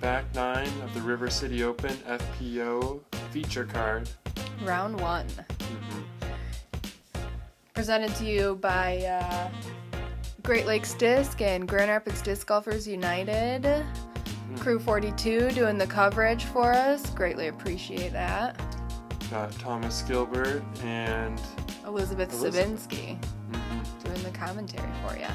back 9 of the River City Open FPO feature card. Round 1. Presented to you by Great Lakes Disc and Grand Rapids Disc Golfers United. Crew 42 doing the coverage for us. Greatly appreciate that. Got Thomas Gilbert and Elizabeth Szubinski doing the commentary for you.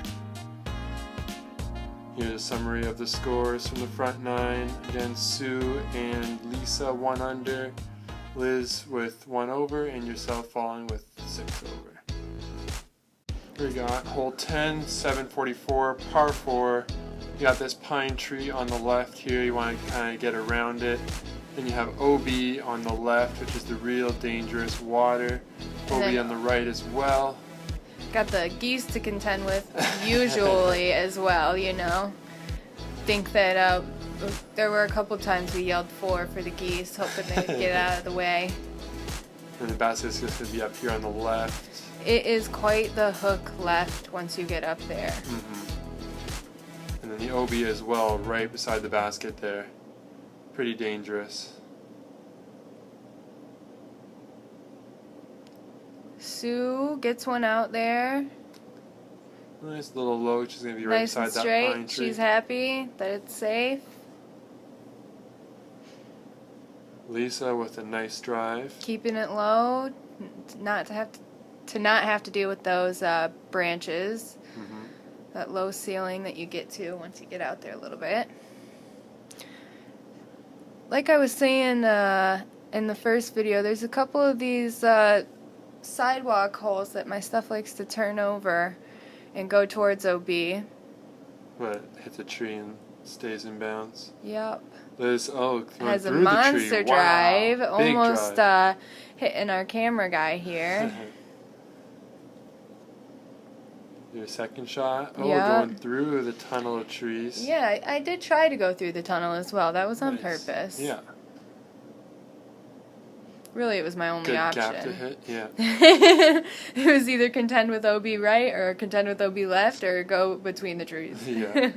Here's a summary of the scores from the front 9. Again, Sue and Lisa 1 under, Liz with 1 over, and yourself falling with 6 over. We got hole 10, 744, par 4. You got this pine tree on the left here. You want to kind of get around it. Then you have OB on the left, which is the real dangerous water. OB on the right as well. Got the geese to contend with usually as well, you know. Think that there were a couple times we yelled for the geese, hoping they'd get out of the way. And the basket's just going to be up here on the left. It is quite the hook left once you get up there. And then the OB as well, right beside the basket there. Pretty dangerous. Sue gets one out there. Nice little low. She's going to be right beside that pine tree. She's happy that it's safe. Lisa with a nice drive. Keeping it low, not have to deal with those branches. That low ceiling that you get to once you get out there a little bit. Like I was saying in the first video, there's a couple of these sidewalk holes that my stuff likes to turn over and go towards OB. But hits a tree and stays in bounds. Yep. Liz, has a monster drive, wow. almost hitting our camera guy here. Your second shot? Oh, yeah. Going through the tunnel of trees. Yeah, I did try to go through the tunnel as well. That was on purpose. Yeah. Really, it was my only Good option. gap to hit, yeah. It was either contend with OB right or contend with OB left or go between the trees. Yeah.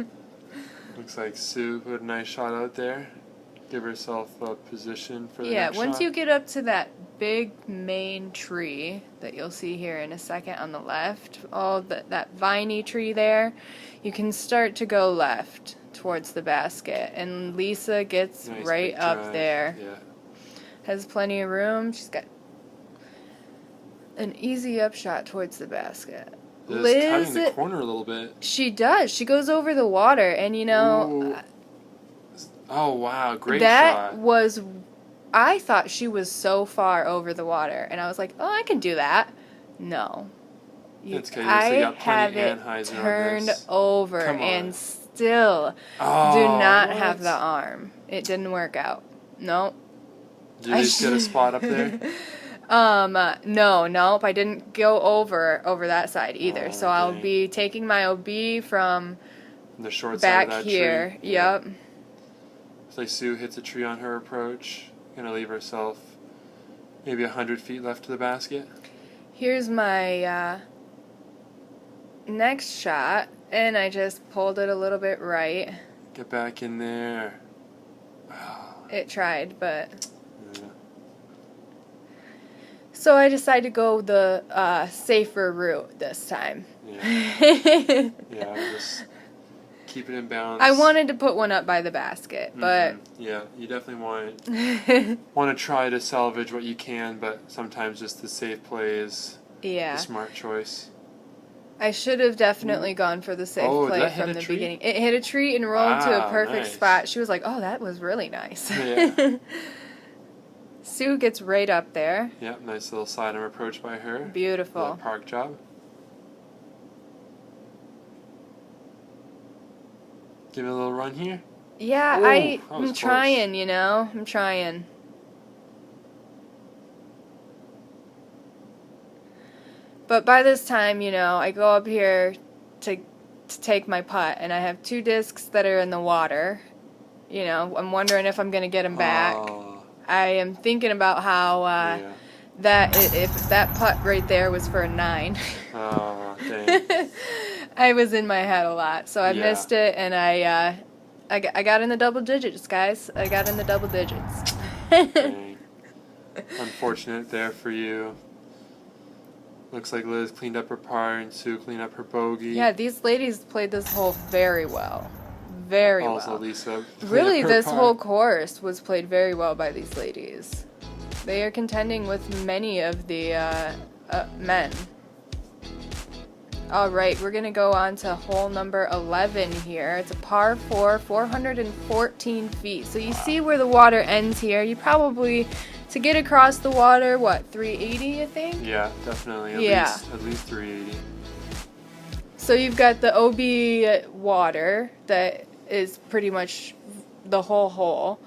Looks like Sue put a nice shot out there. Give herself a position for the next shot. Yeah, once you get up to that big main tree that you'll see here in a second on the left, that viney tree there, you can start to go left towards the basket. And Lisa gets right up there. Yeah. Has plenty of room. She's got an easy upshot towards the basket. Liz cutting the corner a little bit. She does. She goes over the water, and you know. Oh wow, great that shot. I thought she was so far over the water, and I was like, oh, I can do that. No. I have it turned over and still do not have the arm. It didn't work out. Nope. Did you just get a spot up there? Nope. I didn't go over that side either. So I'll be taking my OB from the short back side of that here. Tree. Yep. It's like Sue hits a tree on her approach. Gonna leave herself maybe 100 feet left to the basket. Here's my next shot, and I just pulled it a little bit right. Get back in there. It tried, but... So I decided to go the safer route this time. Yeah. Yeah, just keep it in balance. I wanted to put one up by the basket, but... Yeah, you definitely want to try to salvage what you can, but sometimes just the safe play is the smart choice. I should have definitely gone for the safe play from the beginning. It hit a tree and rolled to a perfect spot. She was like, oh, that was really nice. Yeah. Sue gets right up there. Yep, nice little sidearm approach by her. Beautiful. Park job. Give it a little run here. Yeah, I'm trying, you know. I'm trying. But by this time, you know, I go up here to take my putt, and I have 2 discs that are in the water. You know, I'm wondering if I'm going to get them back. I am thinking about how if that putt right there was for a 9. Oh, dang. I was in my head a lot, so I missed it, and I I got in the double digits, guys. I got in the double digits. Dang. Unfortunate there for you. Looks like Liz cleaned up her par and Sue cleaned up her bogey. Yeah, these ladies played this hole very well. Very also, well. Lisa. Really, this whole course was played very well by these ladies. They are contending with many of the men. All right, we're going to go on to hole number 11 here. It's a par 4, 414 feet. So you see where the water ends here. You probably, to get across the water, what, 380, I think? Yeah, definitely. At least 380. So you've got the OB water that is pretty much the whole hole.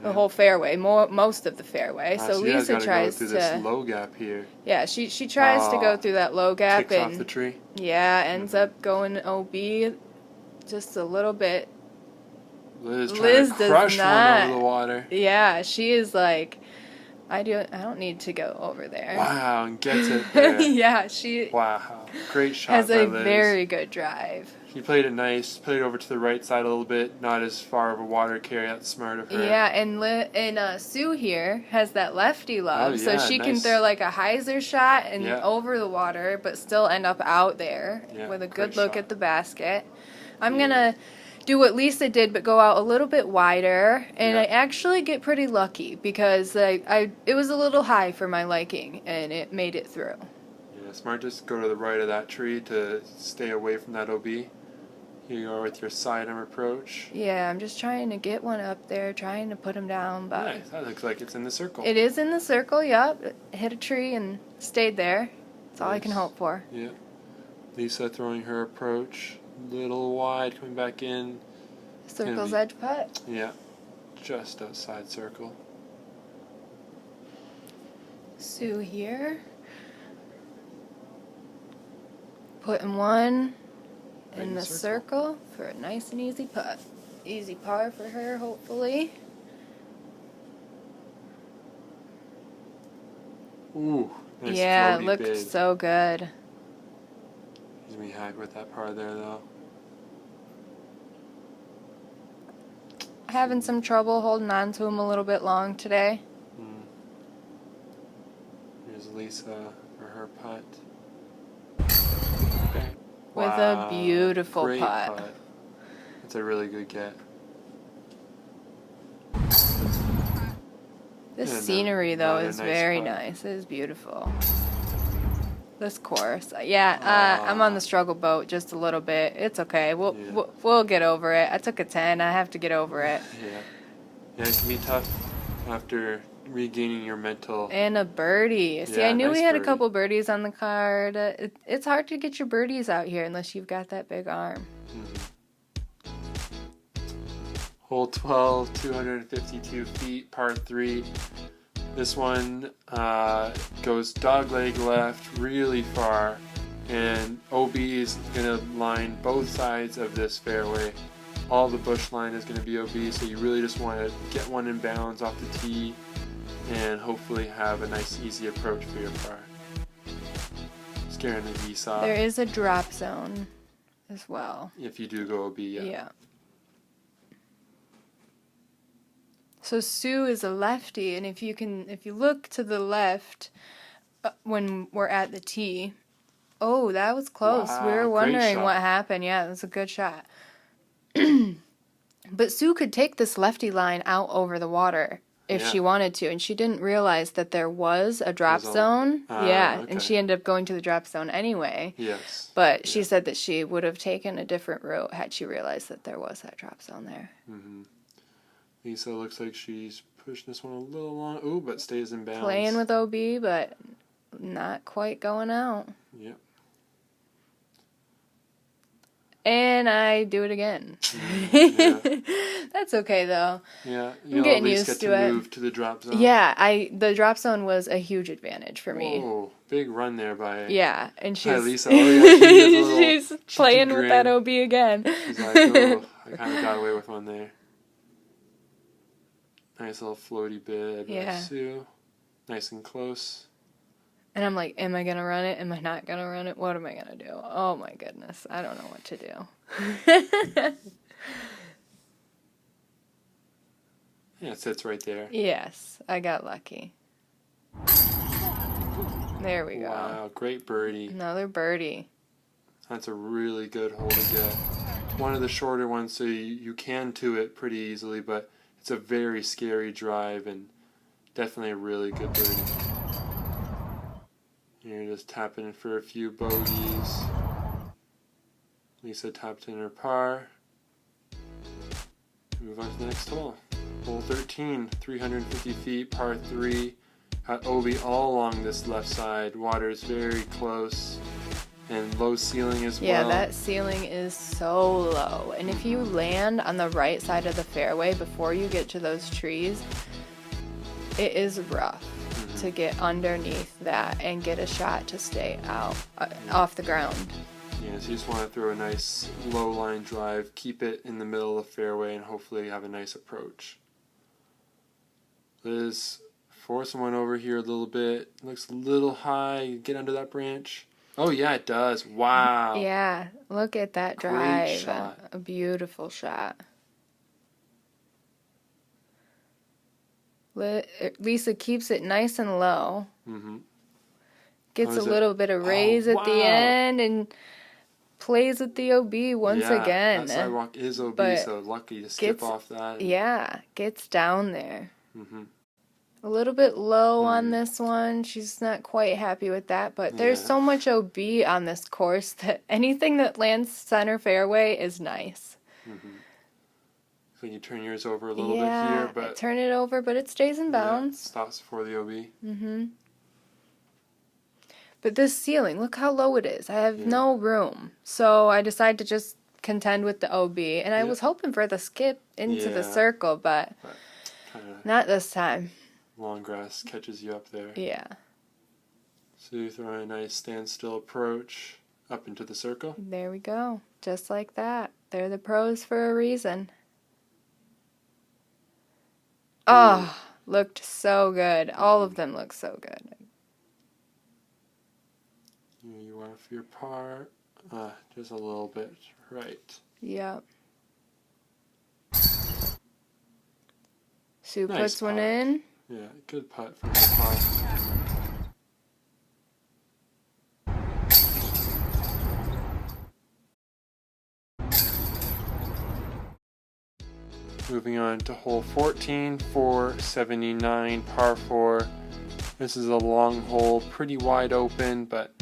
The whole fairway, most of the fairway. So Lisa tries to go through this low gap here. Yeah, she tries to go through that low gap Kicks off the tree. Yeah, ends up going OB just a little bit. Liz trying to crush one over the water. Yeah, she is like, I don't need to go over there. Wow, and gets it there. Yeah, she. Wow, great shot has by a Liz. very good drive. She played it nice, played it over to the right side a little bit, not as far of a water carry. That's smart of her. Yeah, and Sue here has that lefty love, so she can throw like a hyzer shot and over the water, but still end up out there with a good look at the basket. I'm gonna do what Lisa did, but go out a little bit wider, and I actually get pretty lucky because it was a little high for my liking, and it made it through. Yeah, smart. Just go to the right of that tree to stay away from that OB. Here you are with your sidearm approach. Yeah, I'm just trying to get one up there, trying to put him down. But nice. That looks like it's in the circle. It is in the circle, yep. Hit a tree and stayed there. That's all I can hope for. Yeah. Lisa throwing her approach. Little wide, coming back in. Circle's edge putt. Yeah. Just outside circle. Sue here. Putting one in the circle for a nice and easy putt. Easy par for her, hopefully. Ooh, nice. Yeah, it looked so good. He's gonna be happy with that par there, though. Having some trouble holding on to him a little bit long today. Here's Lisa for her putt. With a beautiful putt. That's a really good get. This scenery, though, is very nice. It is beautiful. This course. Yeah, I'm on the struggle boat just a little bit. It's okay. We'll get over it. I took a 10. I have to get over it. Yeah, it can be tough after regaining your mental. And a birdie. See, I knew we had a couple birdies on the card. It's hard to get your birdies out here unless you've got that big arm. Hole 12, 252 feet, par 3. This one goes dogleg left really far, and OB is going to line both sides of this fairway. All the bush line is going to be OB, so you really just want to get one in bounds off the tee and hopefully have a nice easy approach for your par. Scaring the geese off. There is a drop zone as well. If you do go OB, Yeah. So Sue is a lefty, and if you look to the left when we're at the tee, oh, that was close. Wow, we were wondering what happened. Yeah, it was a good shot. But Sue could take this lefty line out over the water if she wanted to, and she didn't realize that there was a drop zone. And she ended up going to the drop zone anyway. Yes. But she said that she would have taken a different route had she realized that there was that drop zone there. Lisa looks like she's pushing this one a little long. Ooh, but stays in bounds. Playing with OB, but not quite going out. Yep. And I do it again. That's okay, though. Yeah, I'm getting used to it. Move to the drop zone. Yeah, the drop zone was a huge advantage for me. Oh, big run there by. Yeah, and she's. Hi, Lisa. Oh, yeah, she's playing with that OB again. She's like, oh, I kind of got away with one there. Nice little floaty bit by Sue. Nice and close. And I'm like, am I going to run it? Am I not going to run it? What am I going to do? Oh, my goodness. I don't know what to do. Yeah, it sits right there. Yes, I got lucky. There we go. Wow, great birdie. Another birdie. That's a really good hole to get. One of the shorter ones, so you can to it pretty easily, but it's a very scary drive and definitely a really good birdie. You're just tapping in for a few bogeys. Lisa tapped in her par. Move on to the next hole. Hole 13, 350 feet, par 3. Got OB all along this left side. Water is very close. And low ceiling as well. Yeah, that ceiling is so low. And if you land on the right side of the fairway before you get to those trees, it is rough to get underneath that and get a shot to stay out off the ground. Yeah, so you just want to throw a nice low line drive, keep it in the middle of the fairway, and hopefully have a nice approach. Liz, force one over here a little bit. Looks a little high. Get under that branch. Oh, yeah, it does. Wow. Yeah, look at that Great drive. shot. A beautiful shot. Lisa keeps it nice and low. Mm-hmm. Gets a little bit of raise at the end and plays with the OB once again. That sidewalk is OB, so lucky to skip off that. Yeah, gets down there. Mm-hmm. A little bit low on this one. She's not quite happy with that, but there's so much OB on this course that anything that lands center fairway is nice. Mm-hmm. So you turn yours over a little bit here, but turn it over, but it stays in bounds. Stops before the OB. Mm-hmm. But this ceiling, look how low it is. I have no room, so I decided to just contend with the OB, and I was hoping for the skip into the circle, but not this time. Long grass catches you up there. Yeah. So you throw a nice standstill approach up into the circle. There we go. Just like that. They're the pros for a reason. Oh, looked so good. All of them look so good. You are for your par. Just a little bit right. Yep. Sue Nice puts one putt. in. Yeah, good putt from the par. Moving on to hole 14, 479, par 4. This is a long hole, pretty wide open, but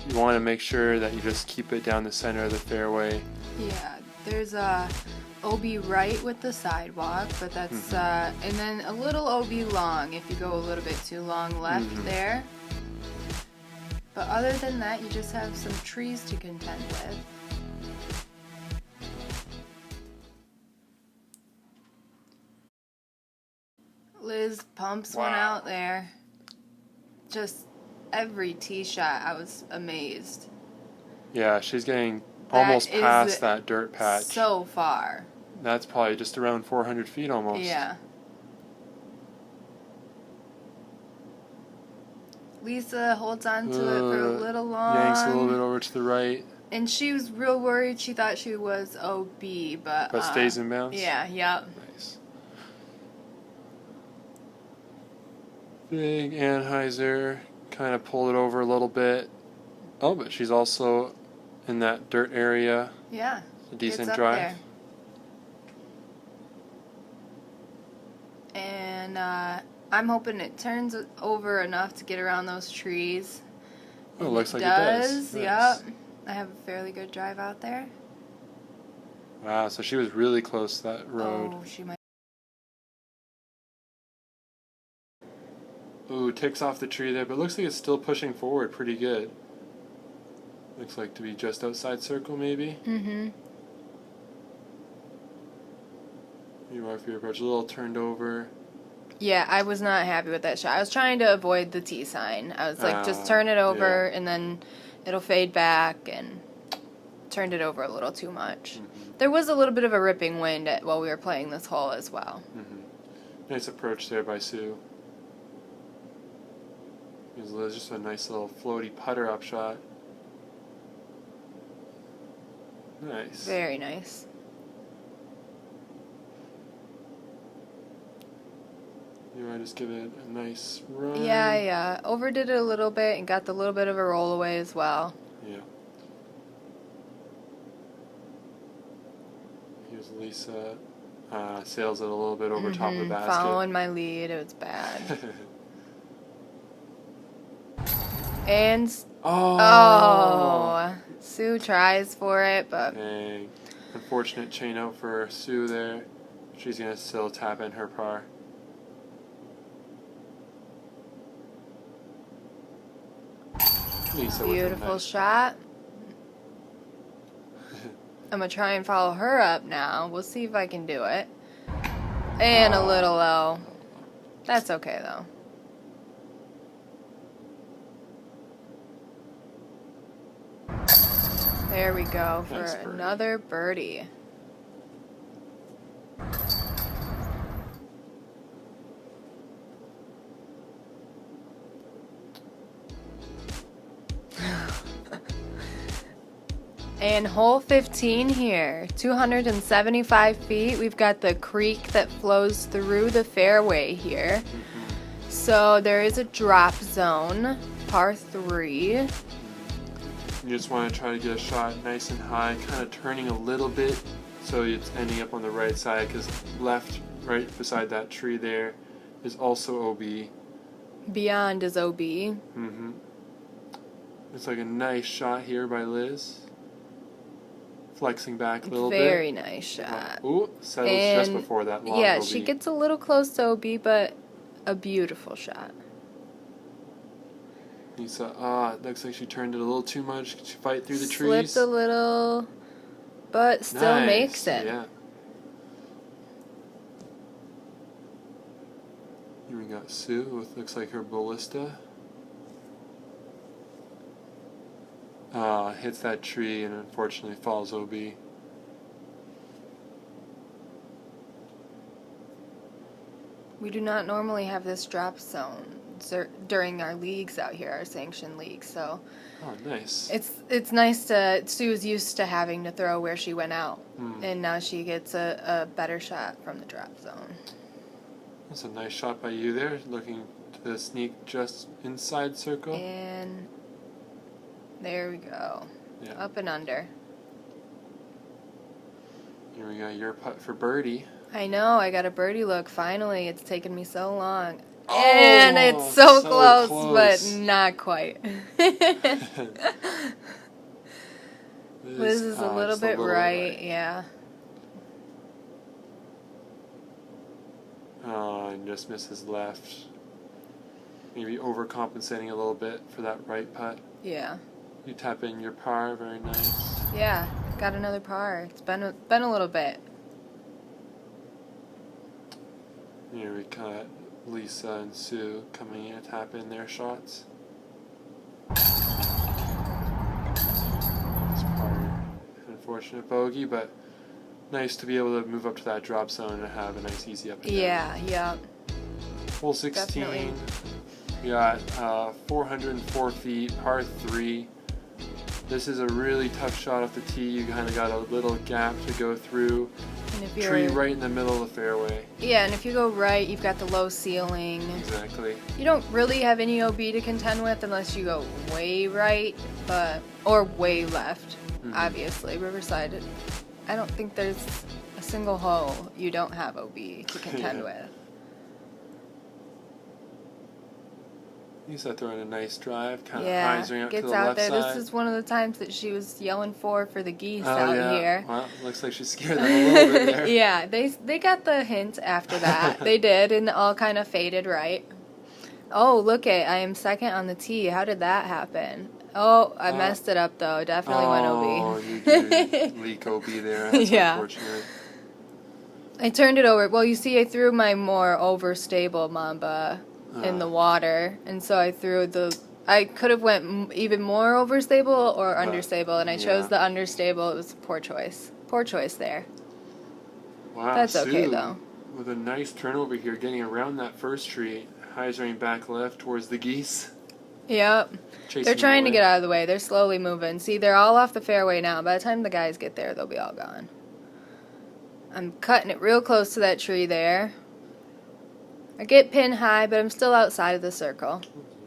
you want to make sure that you just keep it down the center of the fairway. Yeah, there's a OB right with the sidewalk, but that's and then a little OB long if you go a little bit too long left there. But other than that, you just have some trees to contend with. Liz pumps one out there. Just every tee shot, I was amazed. Yeah, she's getting almost past that dirt patch. So far. That's probably just around 400 feet almost. Yeah. Lisa holds on to it for a little long. Yanks a little bit over to the right. And she was real worried. She thought she was OB, but stays in bounds? Yeah, yep. Nice. Big Anheuser kind of pulled it over a little bit. Oh, but she's also in that dirt area. Yeah. A decent gets up drive. There. And I'm hoping it turns over enough to get around those trees. Oh, it looks like it does. Yep. Nice. I have a fairly good drive out there. Wow, so she was really close to that road. Oh, she might. Ooh, ticks off the tree there, but looks like it's still pushing forward pretty good. Looks like to be just outside circle, maybe. Mm-hmm. You are for your approach. A little turned over. Yeah, I was not happy with that shot. I was trying to avoid the T sign. I was like, just turn it over, and then it'll fade back, and turned it over a little too much. There was a little bit of a ripping wind while we were playing this hole as well. Nice approach there by Sue. There's just a nice little floaty putter up shot. Nice. Very nice. You want to just give it a nice run? Yeah. Overdid it a little bit and got the little bit of a roll away as well. Yeah. Here's Lisa. Sails it a little bit over top of the basket. Following my lead. It was bad. And... Oh! Sue tries for it, but... Dang. Unfortunate chain out for Sue there. She's going to still tap in her par. Lisa Beautiful nice shot. I'm going to try and follow her up now. We'll see if I can do it. And a little low. That's okay, though. There we go for Nice birdie. another birdie. And hole 15 here, 275 feet. We've got the creek that flows through the fairway here. So there is a drop zone, par 3. You just want to try to get a shot nice and high, kind of turning a little bit so it's ending up on the right side, because left, right beside that tree there is also OB. Beyond is OB. It's like a nice shot here by Liz. Flexing back a little bit. Very nice shot. Ooh, settles just before that long yeah, OB. she gets a little close to OB, but a beautiful shot. Lisa, it looks like she turned it a little too much. Could she fight through the Slipped trees? a little, but still Nice, makes it. Yeah. Here we got Sue with looks like her ballista. Hits that tree and unfortunately falls OB. We do not normally have this drop zone during our leagues out here, our sanctioned leagues. So Oh, nice. it's nice to Sue's used to having to throw where she went out, and now she gets a better shot from the drop zone. That's a nice shot by you there, looking to sneak just inside circle. And there we go. Yeah. Up and under. Here we got your putt for birdie. I know, I got a birdie look. Finally, it's taken me so long. Oh, And it's so close, close. but not quite. Liz is a little bit right, yeah. Oh, and just misses left. Maybe overcompensating a little bit for that right putt. Yeah. You tap in your par, very nice. Yeah, got another par. It's been a little bit. Here we got Lisa and Sue coming in to tap in their shots. It's par, unfortunate bogey, but nice to be able to move up to that drop zone and have a nice easy up and down. Yeah. Hole 16. Definitely. We got 404 feet, par 3. This is a really tough shot off the tee. You kind of got a little gap to go through. And if Tree right in the middle of the fairway. Yeah, and if you go right, you've got the low ceiling. Exactly. You don't really have any OB to contend with unless you go way right, or way left. Obviously, Riverside. I don't think there's a single hole you don't have OB to contend with. Lisa throwing a nice drive, kind of Yeah, rising up to gets the out left there. side. This is one of the times that she was yelling for the geese Oh, out yeah. here. Well, looks like she scared them a little bit there. Yeah, they got the hint after that. They did, and it all kind of faded right. Oh, look it! I am second on the tee. How did that happen? Oh, I messed it up though. Definitely went OB. Oh, you did leak OB there. That's unfortunate. I turned it over. Well, you see, I threw my more overstable Mamba in the water, and so I threw I could have went even more overstable or understable, and I chose the understable. It was a poor choice. Poor choice there. Wow, That's okay, Sue, though. With a nice turnover here, getting around that first tree. Highs running back left towards the geese. Yep. Chasing They're trying to away. get out of the way. They're slowly moving. See, they're all off the fairway now. By the time the guys get there, they'll be all gone. I'm cutting it real close to that tree there. I get pin high, but I'm still outside of the circle.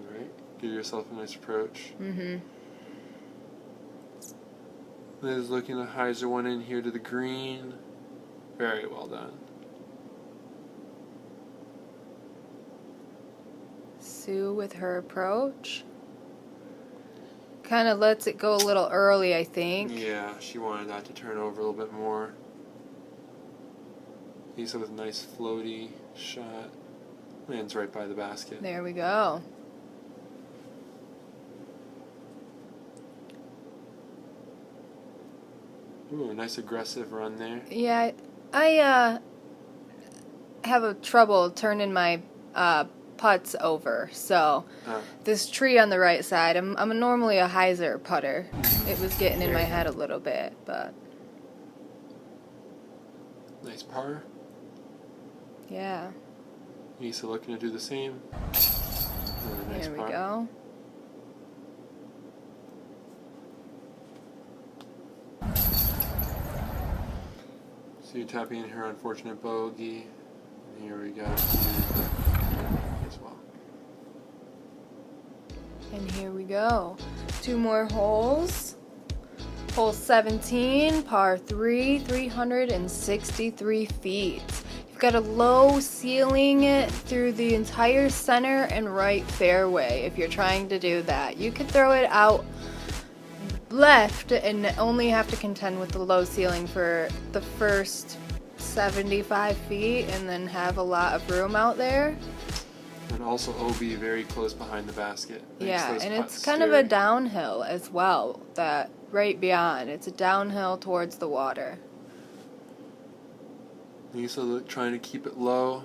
Alright. Give yourself a nice approach. Mm-hmm. Liz looking to hyzer one in here to the green. Very well done. Sue with her approach. Kind of lets it go a little early, I think. Yeah, she wanted that to turn over a little bit more. Lisa with a nice floaty shot. Lands right by the basket. There we go. Ooh, a nice aggressive run there. Yeah, I have a trouble turning my putts over, so this tree on the right side, I'm normally a hyzer putter. It was getting in my head a little bit, but nice par. Yeah. Lisa looking to do the same. Another nice There we par. go. So you're tapping in her unfortunate bogey. And here we go. As well. And here we go. 2 more holes. Hole 17, par 3, 363 feet. You've got a low ceiling through the entire center and right fairway if you're trying to do that. You could throw it out left and only have to contend with the low ceiling for the first 75 feet and then have a lot of room out there. And also OB very close behind the basket. Yeah, and it's kind of a downhill as well, that right beyond. It's a downhill towards the water. Lisa trying to keep it low.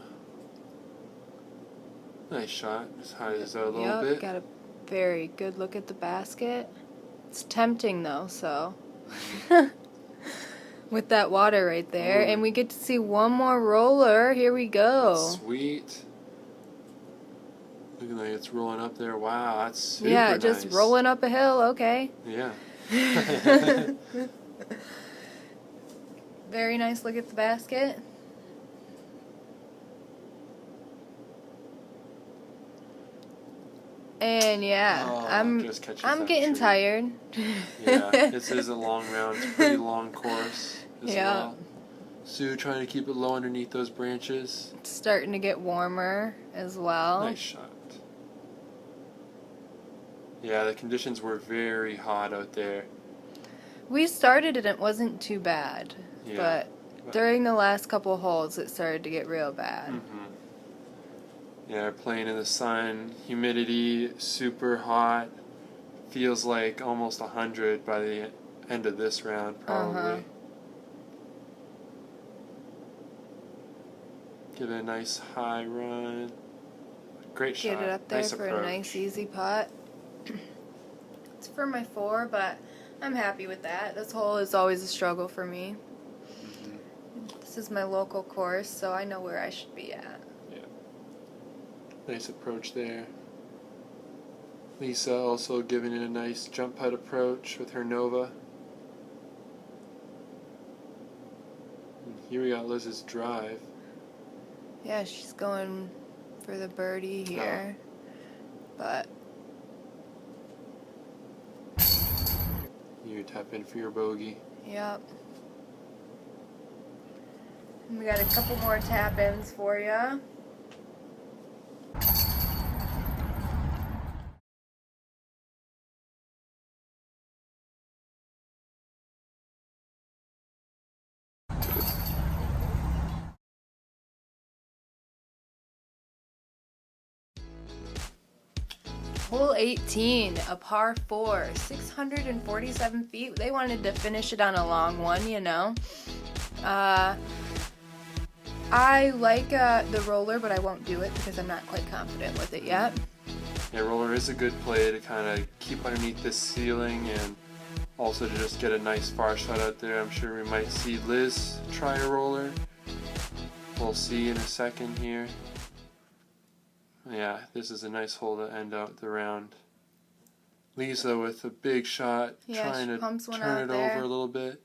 Nice shot. Just high as a little bit. Got a very good look at the basket. It's tempting though, so with that water right there. And we get to see one more roller. Here we go. Sweet. Looking like it's rolling up there. Wow, that's super Yeah, just nice. rolling up a hill. Okay. Yeah. Very nice look at the basket. And yeah, I'm getting tired. Yeah, this is a long round. It's a pretty long course as well. Sue trying to keep it low underneath those branches. It's starting to get warmer as well. Nice shot. Yeah, the conditions were very hot out there. We started and it wasn't too bad, Yeah, but during the last couple holes it started to get real bad. Mm-hmm. Yeah, playing in the sun, humidity, super hot. Feels like almost 100 by the end of this round, probably. Get a nice high run. Great shot. Get it up there nice for approach. a nice easy putt. It's for my 4, but I'm happy with that. This hole is always a struggle for me. Mm-hmm. This is my local course, so I know where I should be at. Nice approach there. Lisa also giving it a nice jump putt approach with her Nova. And here we got Liz's drive. Yeah, she's going for the birdie here. But you tap in for your bogey. yep. And we got a couple more tap-ins for you. Hole 18, a par 4, 647 feet. They wanted to finish it on a long one, you know. I like the roller, but I won't do it because I'm not quite confident with it yet. Yeah, roller is a good play to kind of keep underneath this ceiling and also to just get a nice far shot out there. I'm sure we might see Liz try a roller. We'll see in a second here. Yeah, this is a nice hole to end out the round. Lisa with a big shot, trying to turn it over a little bit.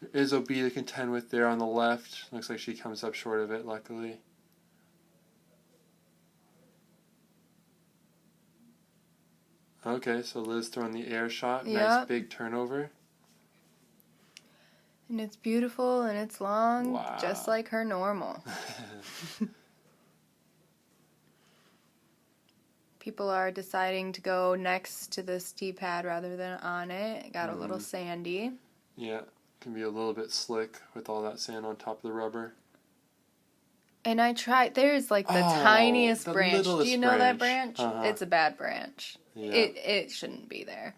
There is OB to contend with there on the left. Looks like she comes up short of it, luckily. Okay, so Liz throwing the air shot. Yep. Nice big turnover. And it's beautiful and it's long, Wow. just like her normal. People are deciding to go next to this tee pad rather than on it. It got a little sandy. Yeah, can be a little bit slick with all that sand on top of the rubber. And I tried, there's like the tiniest the branch. Do you littlest know that branch? Uh-huh. It's a bad branch. Yeah. It shouldn't be there.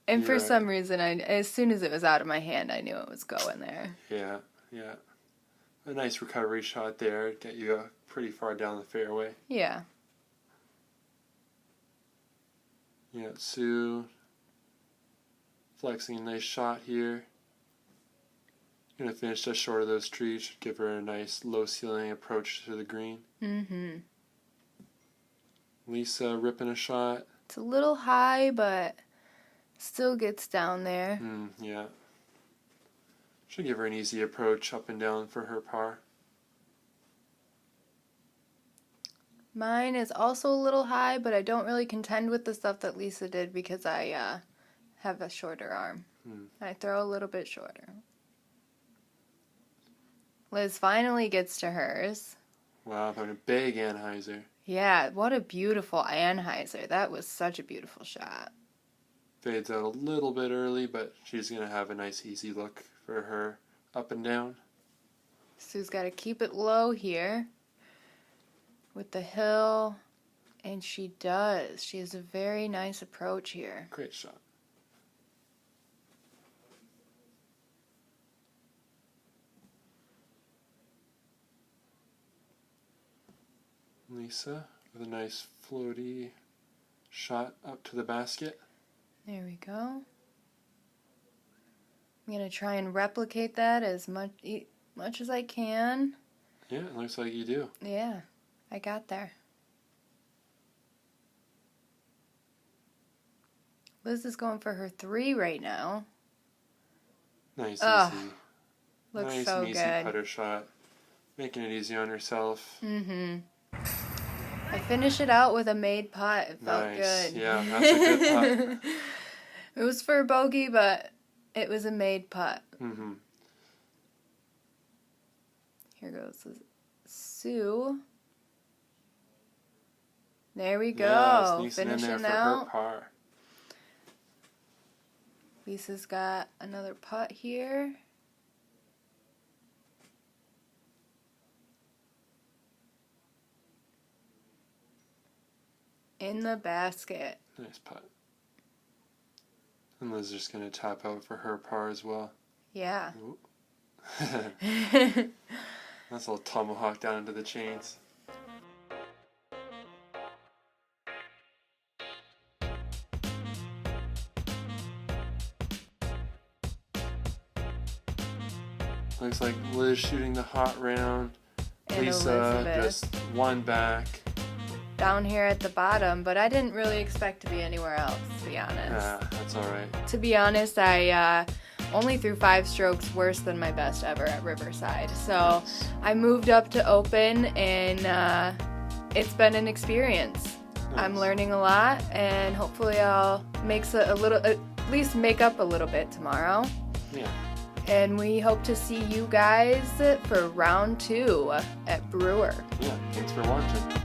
And You're for right. some reason, as soon as it was out of my hand, I knew it was going there. Yeah, yeah. A nice recovery shot there. Get you pretty far down the fairway. Yeah. Yeah, Sue flexing a nice shot here. Gonna finish just short of those trees. Should give her a nice low ceiling approach to the green. Mm-hmm. Lisa ripping a shot. It's a little high, but still gets down there. Yeah. Should give her an easy approach up and down for her par. Mine is also a little high, but I don't really contend with the stuff that Lisa did because I have a shorter arm. I throw a little bit shorter. Liz finally gets to hers. Wow, throwing a big Anheuser. Yeah, what a beautiful Anheuser. That was such a beautiful shot. Fades out a little bit early, but she's going to have a nice easy look for her up and down. Sue's got to keep it low here with the hill, and she does. She has a very nice approach here. Great shot. Lisa with a nice floaty shot up to the basket. There we go. I'm going to try and replicate that as much as I can. Yeah, it looks like you do. Yeah, I got there. Liz is going for her 3 right now. Nice, Ugh, easy. Looks Nice so and easy good. putter shot. Making it easy on herself. Mm-hmm. I finished it out with a made putt. It felt Nice. good. Yeah, that's a good putt. It was for a bogey, but it was a made putt. Mm-hmm. Here goes Sue. There we go. Yeah, sneaking in Finishing there for her out. par. Lisa's got another putt here. In the basket. Nice putt. And Liz is just going to tap out for her par as well. Yeah. Nice little tomahawk down into the chains. Looks like Liz shooting the hot round. And Lisa Elizabeth just one back. down here at the bottom, but I didn't really expect to be anywhere else, to be honest. That's alright. To be honest, I only threw 5 strokes worse than my best ever at Riverside. So I moved up to open, and it's been an experience. Nice. I'm learning a lot, and hopefully I'll at least make up a little bit tomorrow. Yeah. And we hope to see you guys for round 2 at Brewer. Yeah. Thanks for watching.